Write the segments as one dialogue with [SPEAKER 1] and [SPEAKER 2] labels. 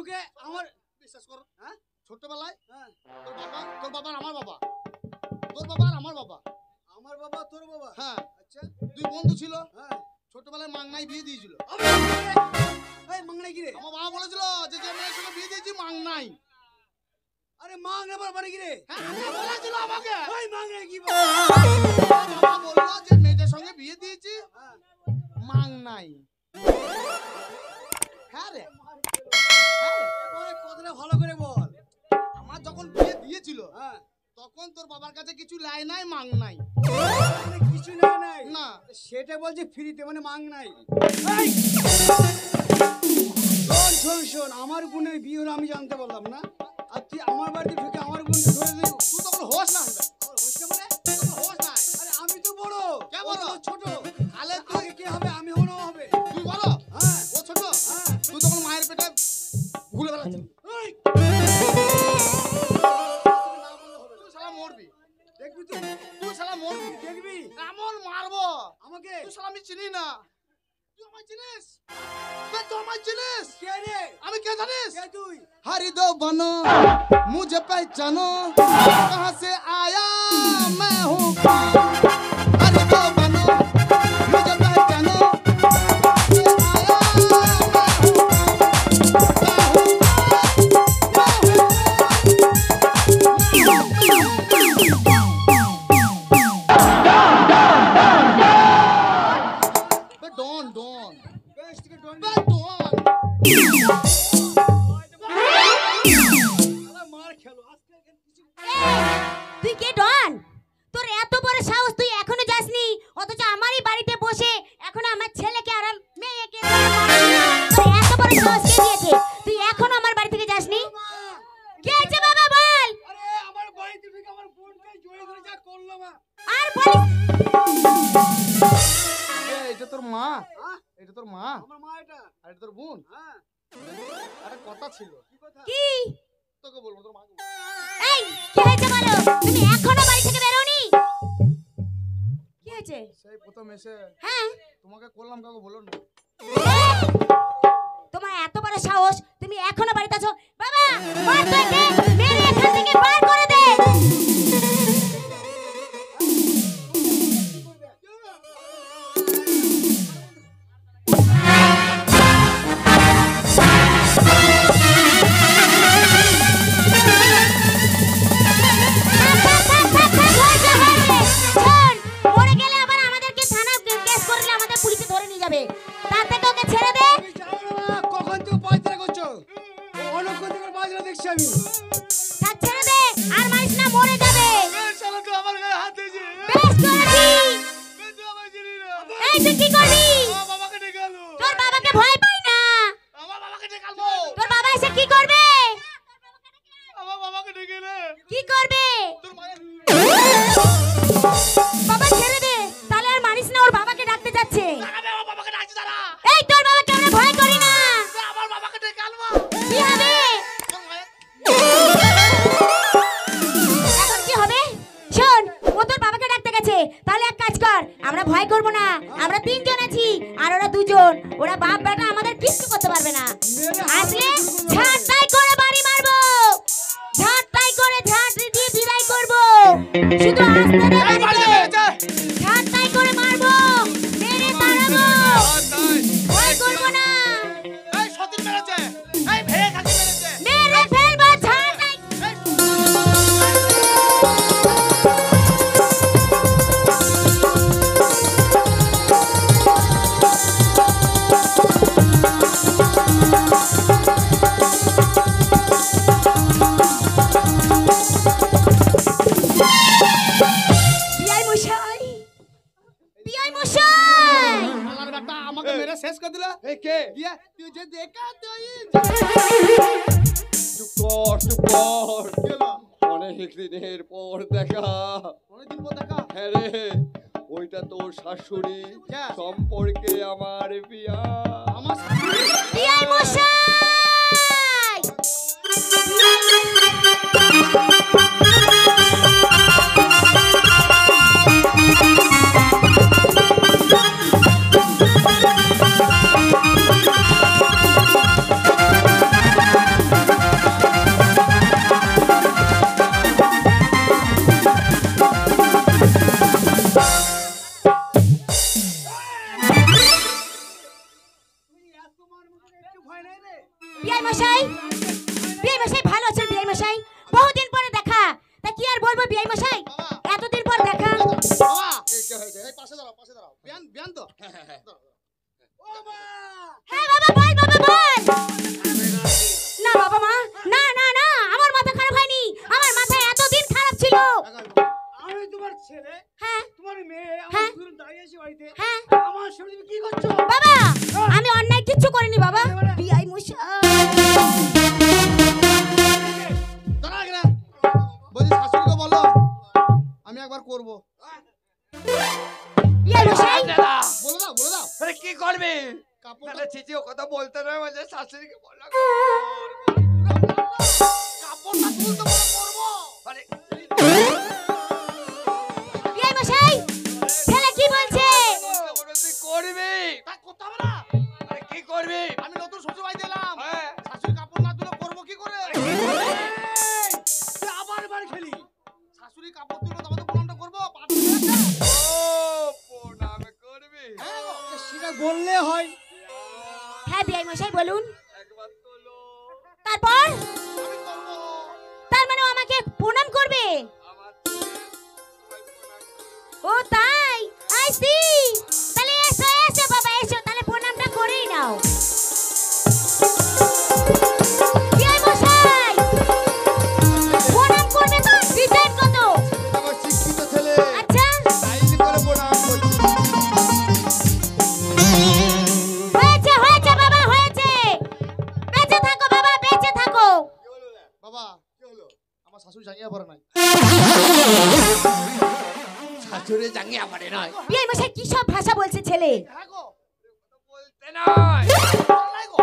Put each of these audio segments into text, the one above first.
[SPEAKER 1] ঢুকে আমার
[SPEAKER 2] বিশ্বাস কর,
[SPEAKER 1] হ্যাঁ
[SPEAKER 2] ছোটবেলায়
[SPEAKER 1] হ্যাঁ
[SPEAKER 2] তোর বাবা আর আমার বাবা, তোর বাবা আর আমার বাবা,
[SPEAKER 1] আমার বাবা তোর বাবা
[SPEAKER 2] হ্যাঁ
[SPEAKER 1] আচ্ছা
[SPEAKER 2] দুই বন্ধু ছিল,
[SPEAKER 1] হ্যাঁ
[SPEAKER 2] ছোটবেলায় মাংনাই বিয়ে দিয়েছিল।
[SPEAKER 1] এই মাংনাই কি রে?
[SPEAKER 2] আমার বাবা বলেছিল যে যে মেয়ের সঙ্গে বিয়ে দিয়েছি মাংনাই।
[SPEAKER 1] আরে মাংনা মানে কি রে?
[SPEAKER 2] হ্যাঁ বলেছিল আমাকে।
[SPEAKER 1] ওই মাংনা কি
[SPEAKER 2] বাবা বললো যে মেয়েটার সঙ্গে বিয়ে দিয়েছি
[SPEAKER 1] হ্যাঁ
[SPEAKER 2] মাংনাই। হ্যাঁ রে,
[SPEAKER 1] ওই কথাটা ভালো করে বল।
[SPEAKER 2] আমার যখন বিয়ে দিয়েছিল
[SPEAKER 1] হ্যাঁ
[SPEAKER 2] তখন তোর বাবার কাছে কিছু লাই নাই মাং নাই।
[SPEAKER 1] মানে কিছু নাই নাই
[SPEAKER 2] না
[SPEAKER 1] সেটা বলছে ফ্রিতে মানে মাংনাই। এই শোন শোন শোন আমার বোনের বিয়ে হলো আমি জানতে পারলাম না, আর তুই আমার বাড়িতে ঢুকে আমার বোনকে ধরে দিলি।
[SPEAKER 2] তুই তখন হোস না,
[SPEAKER 1] আমার হচ্ছে মানে
[SPEAKER 2] হোস নাই।
[SPEAKER 1] আরে আমি তো বড়,
[SPEAKER 2] কে
[SPEAKER 1] ও
[SPEAKER 2] বড়?
[SPEAKER 1] তো ছোট।
[SPEAKER 2] তাহলে
[SPEAKER 1] আগে কে হবে? আমি হলো হবে।
[SPEAKER 2] তুই বলো
[SPEAKER 1] হ্যাঁ
[SPEAKER 2] ও ছোট,
[SPEAKER 1] হ্যাঁ
[SPEAKER 2] তুই তখন মায়ের পেটে ঘুরে বেড়াচ্ছিস।
[SPEAKER 1] এই
[SPEAKER 2] তুই শালা মরবি,
[SPEAKER 1] দেখবি তো,
[SPEAKER 2] তুই শালা মরবি,
[SPEAKER 1] দেখবি
[SPEAKER 2] এমন মারবো
[SPEAKER 1] আমাকে।
[SPEAKER 2] তুই শালা আমি চিনি না। তুই আমায় চিনিস? তুই আমায় চিনিস?
[SPEAKER 1] কে রে?
[SPEAKER 2] আমি কে জানিস?
[SPEAKER 1] কে তুই?
[SPEAKER 2] हरी दो बनो मुझे पहचानो कहाँ से आया मैं हूँ। हरी दो बनो मुझे पहचानो डॉन डॉन
[SPEAKER 1] বেশ থেকে ডন
[SPEAKER 2] डॉन।
[SPEAKER 1] মার খেলো আজকে কিছু।
[SPEAKER 3] তুই কে ডন? তোর এত বড় সাহস, তুই এখনো যাসনি, অথচ আমারই বাড়িতে বসে এখনো আমার ছেলেকে আর মেয়েকে তোর এত বড় সাহস কে দিয়েছে? তুই এখনো আমার বাড়ি থেকে যাসনি? কে আছে বাবা বল?
[SPEAKER 1] আরে আমার বাড়িতে ঢুকে আমার বোনকে জড়িয়ে ধরে যা করলো মা।
[SPEAKER 3] আর বলিস
[SPEAKER 2] এটা তোর মা?
[SPEAKER 1] হ্যাঁ
[SPEAKER 2] এটা তোর মা
[SPEAKER 1] আমার মা এটা।
[SPEAKER 2] আর এটা তোর বোন?
[SPEAKER 1] হ্যাঁ
[SPEAKER 2] আরে কথা ছিল
[SPEAKER 1] কি কথা?
[SPEAKER 3] কি?
[SPEAKER 2] তোকে বলবো তোর মাকে।
[SPEAKER 3] এই কি হয়েছে বলো? তুমি এখনো বাড়ি থেকে বেরোনি? কি হয়েছে?
[SPEAKER 2] সেই প্রথম এসে
[SPEAKER 3] হ্যাঁ
[SPEAKER 2] তোমাকে করলাম, কাউকে বলো না।
[SPEAKER 3] এই, তোমার এত বড় সাহস, তুমি এখনো বাড়িতে আছো? বাবা মার তুই দে, মেরে এখান থেকে বার করে দে। শোন, মরে গেলে আবার আমাদেরকে থানা কেস করলে আমাদের পুলিশে ধরে নিয়ে যাবে, তার থেকে ওকে ছেড়ে দে।
[SPEAKER 1] তুমি জানো না মা কখন থেকে পয়সা করছো? ও অনেকক্ষণ থেকে বাজনা দেখছি আমি।
[SPEAKER 3] থাক ছেড়ে দে, আর মারিস না, মরে যাবে।
[SPEAKER 1] শালা তো আমার গায়ে হাত দিয়েছে।
[SPEAKER 3] বেশ করেছি।
[SPEAKER 1] তুই আমার চিনি না।
[SPEAKER 3] এই তুই কি করবি?
[SPEAKER 1] আমার বাবাকে ডেকে আনো।
[SPEAKER 3] তোর বাবাকে ভয় পাই না।
[SPEAKER 2] আমার বাবাকে ডেকে আনবো।
[SPEAKER 3] তোর বাবা এসে কি করবে?
[SPEAKER 1] আমার বাবাকে ডেকে নে।
[SPEAKER 3] কি করবে?
[SPEAKER 2] তোর মায়ের
[SPEAKER 3] বাবা ছেড়ে দে, তাহলে আর মারিস না, ওর বাবাকে ডাকতে যাচ্ছে।
[SPEAKER 2] আমার বাবাকে ডাকছি দাঁড়া।
[SPEAKER 3] এই তোর বাবাকে আমরা ভয় করি না।
[SPEAKER 2] আমার বাবাকে ডেকে আনবো।
[SPEAKER 3] কি হবে?
[SPEAKER 2] তোর মায়ের
[SPEAKER 3] এখন কি হবে? শোন, ও তোর বাবাকে ডাকতে গেছে, তাহলে এক কাজ কর, আমরা ভয় করব না, আমরা তিনজন আছি আর ওরা দুজন, ওরা বাপ বেটা আমাদের কিচ্ছু করতে পারবে না। আসলে ঝাঁটাই করে বাড়ি মারবো, ঝাঁটাই করে ঝাঁট দিয়ে বিদায় করব, শুধু আসতে দে বাড়িতে। ঝাঁটাই করে মারবো, মেরে তাড়াবো, ভয় করব না,
[SPEAKER 2] এই সতীন মেরেছে, এই ভেড়ে খাকি মেরেছে।
[SPEAKER 3] মেরে ফেলবো, ঝাঁটাই। বিয়াই মশাই, বিয়াই মশাই,
[SPEAKER 2] আমার বেটা আমাকে মেরে শেষ করে দিল।
[SPEAKER 1] এই কে?
[SPEAKER 2] দিয়ে তুই যে দেখা তুই
[SPEAKER 4] চুপ কর চুপ কর,
[SPEAKER 2] গেল
[SPEAKER 4] অনেক দিনের পর দেখা।
[SPEAKER 2] অনেকদিন পর দেখা।
[SPEAKER 4] হ্যাঁ রে, ওইটা তোর শাশুড়ি,
[SPEAKER 2] কে?
[SPEAKER 4] সম্পর্কে আমার বিয়া।
[SPEAKER 2] আমার
[SPEAKER 3] বিয়াই মশাই।
[SPEAKER 2] বিয়ান তো
[SPEAKER 1] ও মা
[SPEAKER 3] হ্যাঁ বাবা বল বাবা বল। না বাবা মা, না না না, আমার মাথা খারাপ হয়নি, আমার মাথা এতদিন খারাপ ছিল।
[SPEAKER 1] আমি তোমার ছেলে,
[SPEAKER 3] হ্যাঁ
[SPEAKER 1] তোমার মেয়ে, আমার
[SPEAKER 3] হ্যাঁ।
[SPEAKER 1] দুজন দাঁড়িয়ে আছে বাড়িতে।
[SPEAKER 3] হ্যাঁ
[SPEAKER 1] আমার সামনে তুমি কি করছো?
[SPEAKER 3] বাবা, আমি অন্যায় কিচ্ছু করিনি বাবা। বিআই মশাই,
[SPEAKER 2] দাঁড়া এখানে। বলছি শাশুড়িকে বলো আমি একবার করবো।
[SPEAKER 3] বিআই মশাই,
[SPEAKER 4] দাদা
[SPEAKER 2] বলে দাও বলে দাও।
[SPEAKER 4] আরে কি করবি?
[SPEAKER 2] কাপড়টা
[SPEAKER 4] তাহলে চিচি ও কথা বলতে নয়, বলছে শাশুড়িকে বলো।
[SPEAKER 2] কাপড়টা তুলতে বলো করবো।
[SPEAKER 4] আরে
[SPEAKER 3] বিআই মশাই, ছেলে কি বলছে?
[SPEAKER 4] তুই করবি?
[SPEAKER 2] তা করতে হবে না।
[SPEAKER 4] আরে কি করবি?
[SPEAKER 2] আমি নতুন শ্বশুর বাড়িতে এলাম।
[SPEAKER 4] হ্যাঁ
[SPEAKER 2] শাশুড়ি কাপড় না তুলে করবো কি করে?
[SPEAKER 1] তুই আবার বার খেলি।
[SPEAKER 2] শাশুড়ি কাপড় তুলবো তবে তো প্রণামটা করবো। পা টিপে রাখবে।
[SPEAKER 4] ও প্রণাম করবি?
[SPEAKER 2] হ্যাঁ গো।
[SPEAKER 1] সেটা বললে হয়।
[SPEAKER 3] হ্যাঁ বিআই মশাই বলুন।
[SPEAKER 4] একবার তোলো।
[SPEAKER 3] তারপর
[SPEAKER 2] আমি করবো।
[SPEAKER 3] তার মানে ও আমাকে প্রণাম করবে?
[SPEAKER 4] আমার ছেলে তোমায় প্রণাম করবে।
[SPEAKER 3] ও তাই, আই সি। তাহলে এসো এসো বাবা এসো, তাহলে প্রণামটা করেই নাও। বিআই মশাই, প্রণাম করবে তো? ডিজাইন কত?
[SPEAKER 4] আমার শিক্ষিত ছেলে
[SPEAKER 3] আচ্ছা
[SPEAKER 4] আইন করে প্রণাম করছি।
[SPEAKER 3] হয়েছে হয়েছে বাবা হয়েছে। বেঁচে থাকো বাবা, বেঁচে থাকো।
[SPEAKER 4] কি হলো রে?
[SPEAKER 2] বাবা
[SPEAKER 4] কি হলো?
[SPEAKER 2] আমার শাশুড়ি জাঙ্গিয়া পরে নাই।
[SPEAKER 4] শাশুড়ি জাঙ্গিয়া পরে নয়।
[SPEAKER 3] বিআই মশাই কি সব ভাষা বলছে ছেলে?
[SPEAKER 2] হ্যাঁ গো।
[SPEAKER 4] বলতে নয়।
[SPEAKER 2] নাই গো।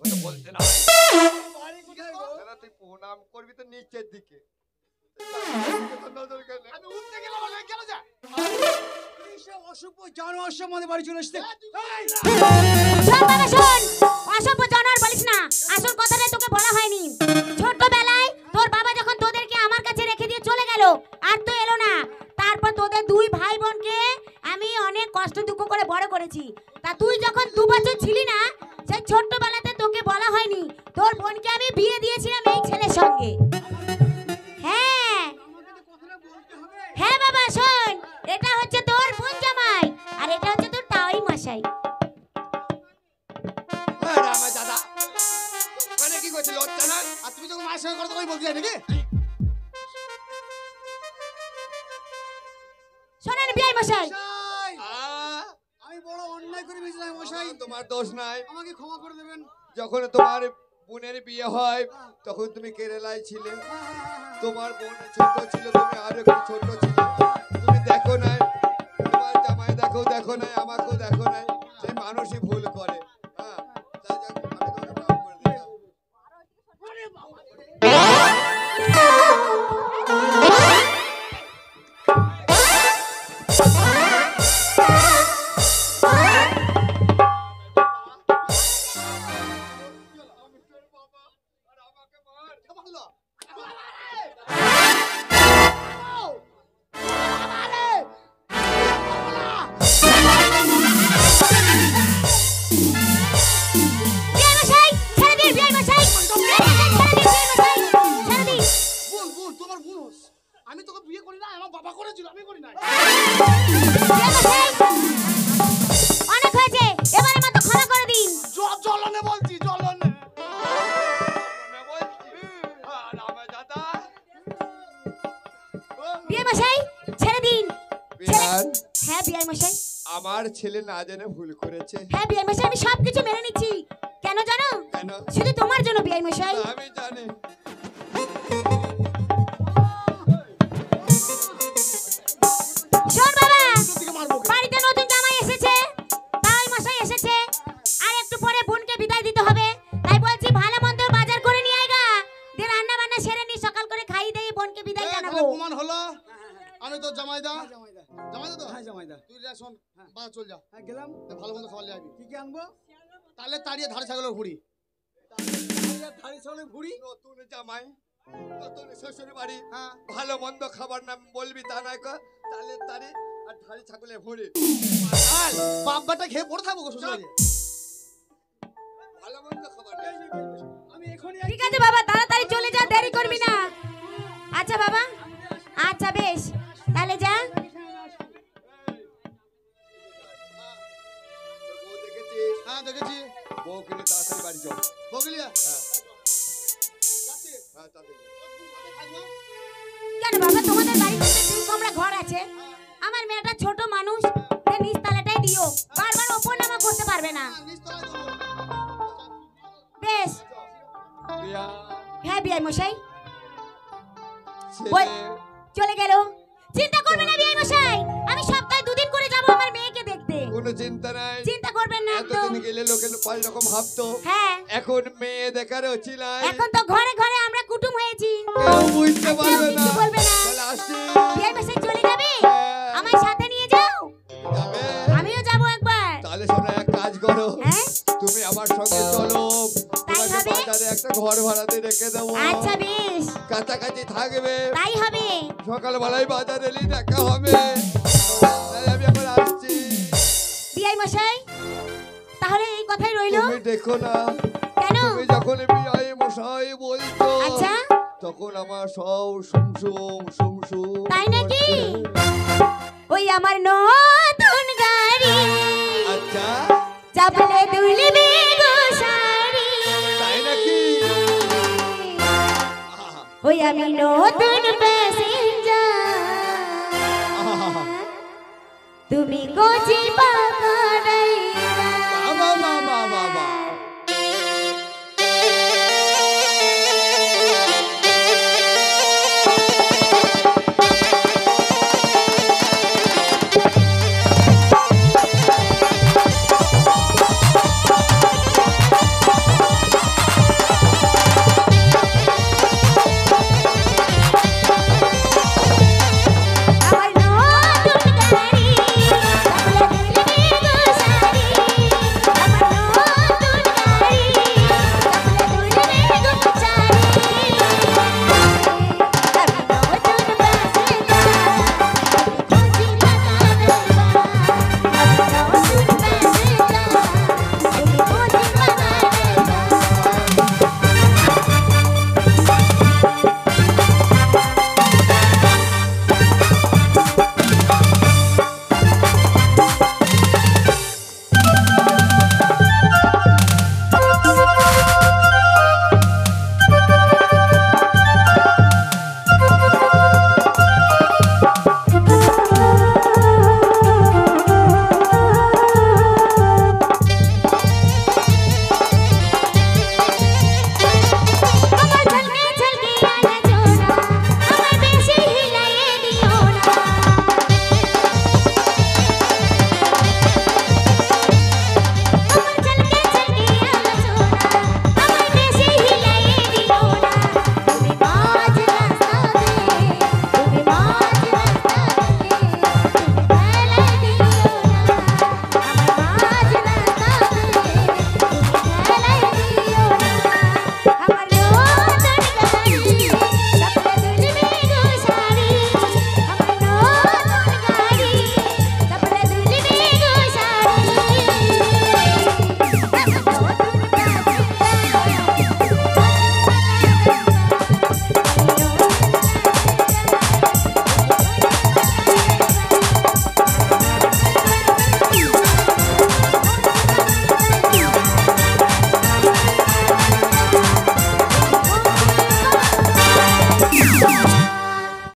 [SPEAKER 4] ওটা বলতে নয়।
[SPEAKER 1] বাড়ি কোথায় গো?
[SPEAKER 4] দাদা তুই প্রণাম করবি তো নিচের দিকে। নজর কেন?
[SPEAKER 2] আমি উঠতে গেলাম আগে কেন যা?
[SPEAKER 1] এইসব অসভ্য জানোয়ার সব আমাদের বাড়ি চলে এসছে। এই,
[SPEAKER 3] শোন বাবা শোন, অসভ্য জানোয়ার বলিস না, আসল কথাটাই তোকে বলা হয়নি। ছোটবেলায় তোর বাবা যখন তোদেরকে আমার কাছে রেখে দিয়ে চলে গেল আর তো এলো না, তারপর তোদের দুই ভাই বোনকে আমি অনেক কষ্ট দুঃখ করে বড় করেছি। তা তুই যখন 2 বছর ছিলি না, সেই ছোট্টবেলাতে তোকে বলা হয়নি তোর বোনকে আমি বিয়ে দিয়েছিলাম এই ছেলের সঙ্গে। হ্যাঁ
[SPEAKER 1] আমাকে তো কথাটা বলতে হবে।
[SPEAKER 3] হ্যাঁ বাবা শোন, এটা হচ্ছে তোর বোন জামাই আর এটা হচ্ছে তোর তাওই মশাই।
[SPEAKER 4] আরে আমার দাদা ওখানে কি করছিল? লজ্জা নয়?
[SPEAKER 2] আর তুমি যখন মায়ের সঙ্গে কথা কই বলছি নাকি?
[SPEAKER 3] শোনেন বিআই মশাই,
[SPEAKER 1] মশাই,
[SPEAKER 4] আহ,
[SPEAKER 1] আমি বড় অন্যায় করে ফেলেছিলাম মশাই।
[SPEAKER 4] তোমার দোষ নাই।
[SPEAKER 1] আমাকে ক্ষমা করে দেবেন।
[SPEAKER 4] যখন তোমার বোনের বিয়ে হয় তখন তুমি কেরালায় ছিলে। তোমার বোন ছোট ছিল, তুমি আরো একটু ছোট ছিলে। তুমি দেখো নাই, তোমার জামাই দেখো নাই, আমাকেও দেখো নাই। সেই মানুষই ভুল করে। হ্যাঁ, তাই যাক, আমি তোমাকে মাফ করে দিলাম।
[SPEAKER 1] আরে বাবা,
[SPEAKER 4] আর আমাকে মার।
[SPEAKER 2] ভালো।
[SPEAKER 3] বিআই মশাই ছেড়ে দিন, বিআই মশাই ছেড়ে দিন।
[SPEAKER 2] বোন বোন তোমার বোন হোস। আমি তোকে বিয়ে করি না, আমার বাবা করেছিল, আমি করি নাই।
[SPEAKER 3] বিআই মশাই অনেক হয়েছে, এবারে মতো ক্ষমা করে দিন।
[SPEAKER 2] জ্বলনে বলছি জ্বলনে।
[SPEAKER 4] মনে বলছি। আর আমার দাদা
[SPEAKER 3] বিআই মশাই ছেড়ে দিন।
[SPEAKER 4] বিহান,
[SPEAKER 3] হ্যাঁ বিআই মশাই,
[SPEAKER 4] আমার ছেলে না জেনে ভুল করেছে।
[SPEAKER 3] হ্যাঁ বিআই মশাই, আমি সবকিছু মেনে নিচ্ছি। কেন জানো?
[SPEAKER 4] কেন?
[SPEAKER 3] শুধু তোমার জন্য বিআই মশাই।
[SPEAKER 4] আমি জানি।
[SPEAKER 3] শোন বাবা,
[SPEAKER 2] দিকে মারবো ওকে।
[SPEAKER 3] বাড়িতে নতুন জামাই এসেছে, তাই মশাই এসেছে, আর একটু পরে বোনকে বিদায় দিতে হবে। তাই বলছি ভালো মন্দ বাজার করে নিয়ে আয়গা, দিয়ে রান্না বান্না সেরে নি, সকাল করে খাইয়ে দিয়ে বোনকে বিদায়
[SPEAKER 2] এই,
[SPEAKER 3] জানাবো।
[SPEAKER 2] তাহলে প্রমাণ হলো আমি তো জামাইদা।
[SPEAKER 1] হ্যাঁ, জামাইদা।
[SPEAKER 2] জামাইদা তো?
[SPEAKER 1] হ্যাঁ, জামাইদা।
[SPEAKER 2] তুই যা শোন, বাজার চল যা।
[SPEAKER 1] হ্যাঁ, গেলাম।
[SPEAKER 2] তা ভালো মন্দ খাবার নিয়ে আসবি।
[SPEAKER 1] কি কি আনবো?
[SPEAKER 2] তাহলে তাড়িয়ে ধারে ছাগলের ভুড়ি।
[SPEAKER 1] থালি চাউলের ভুড়ি।
[SPEAKER 4] নতুন জামাই, নতুন শ্বশুর বাড়ি,
[SPEAKER 2] হ্যাঁ।
[SPEAKER 4] ভালো মন্দ খাবার নাম বলবি তা নয় কর। তালে তারে আর ধাড়ি ছাগলের ভুঁড়ি।
[SPEAKER 2] বাপ বাটা খেয়ে পড়ে থাকবো গো শ্বশুর বাড়ি।
[SPEAKER 4] ভালো মন্দ খাবার নেই।
[SPEAKER 1] আমি এখনই
[SPEAKER 3] ঠিক আছে বাবা, তাড়াতাড়ি চলে যা, দেরি করবি না। আচ্ছা বাবা, আচ্ছা বেশ, তাহলে যা।
[SPEAKER 2] দেখেছি।
[SPEAKER 4] বউ কিনে তাড়াতাড়ি বাড়ি যাও।
[SPEAKER 2] বগলিয়া
[SPEAKER 4] হ্যাঁ
[SPEAKER 2] যাচ্ছি।
[SPEAKER 4] হ্যাঁ তাড়াতাড়ি যাও।
[SPEAKER 2] থাকবো?
[SPEAKER 3] কেন বাবা তোমাদের বাড়িতে তিন কমরা ঘর আছে, আমার মেয়েটা ছোট মানুষ, সে নিচ তলাটাই দিও, বারবার ওপর নামা করতে পারবে না।
[SPEAKER 2] নিচতলায় দেবো।
[SPEAKER 3] বেশ।
[SPEAKER 4] প্রিয়া,
[SPEAKER 3] হ্যাঁ বিআই মশাই
[SPEAKER 4] ছেলে
[SPEAKER 3] চলে গেল। চিন্তা করবেন না বিআই মশাই, আমি সপ্তাহে 2 দিন করে যাব আমার মেয়েকে দেখতে।
[SPEAKER 4] কোনো চিন্তা নাই।
[SPEAKER 3] চিন্তা করবেন না একদম।
[SPEAKER 4] এতদিন গেলে লোকে পাঁচ রকম ভাবতো,
[SPEAKER 3] হ্যাঁ
[SPEAKER 4] এখন মেয়ে দেখার ছিলাই,
[SPEAKER 3] এখন তো ঘরে ঘরে আমরা কুটুম হয়েছি,
[SPEAKER 4] কেউ বুঝতে পারবে না।
[SPEAKER 3] কিছু বলবে না।
[SPEAKER 4] তাহলে আসছি।
[SPEAKER 3] বিআই মশাই চলে যাবে,
[SPEAKER 4] হ্যাঁ।
[SPEAKER 3] আমার সাথে নিয়ে যাও,
[SPEAKER 4] যাবে?
[SPEAKER 3] আমিও যাব একবার।
[SPEAKER 4] তাহলে শোনো, এক কাজ করো,
[SPEAKER 3] হ্যাঁ
[SPEAKER 4] তুমি আমার সঙ্গে চলো,
[SPEAKER 3] তাই
[SPEAKER 4] তোমাকে
[SPEAKER 3] হবে?
[SPEAKER 4] বাজারে একটা ঘর ভাড়াতে রেখে দেবো,
[SPEAKER 3] আচ্ছা বেশ
[SPEAKER 4] কাছাকাছি থাকবে,
[SPEAKER 3] তাই হবে।
[SPEAKER 4] সকালবেলায় বাজারে এলেই দেখা হবে। তাই আমি এখন আসছি।
[SPEAKER 3] বিআই মশাই তাহলে এই কথাই রইলো।
[SPEAKER 4] তুমি দেখো না,
[SPEAKER 3] কেন?
[SPEAKER 4] তুমি যখন বিয়ে মশাই বলছো,
[SPEAKER 3] আচ্ছা
[SPEAKER 4] তখন আমার সব সুমসুম সুমসুম
[SPEAKER 3] তাই নাকি?
[SPEAKER 4] করছে।
[SPEAKER 3] ওই আমার নতুন গাড়ি
[SPEAKER 4] আচ্ছা
[SPEAKER 3] চাপলে দুলবে গো শাড়ি,
[SPEAKER 4] তাই নাকি? আহা,
[SPEAKER 3] ওই আমি নতুন প্যাসেঞ্জার,
[SPEAKER 4] আহা,
[SPEAKER 3] তুমি কোচি পাকাড়াই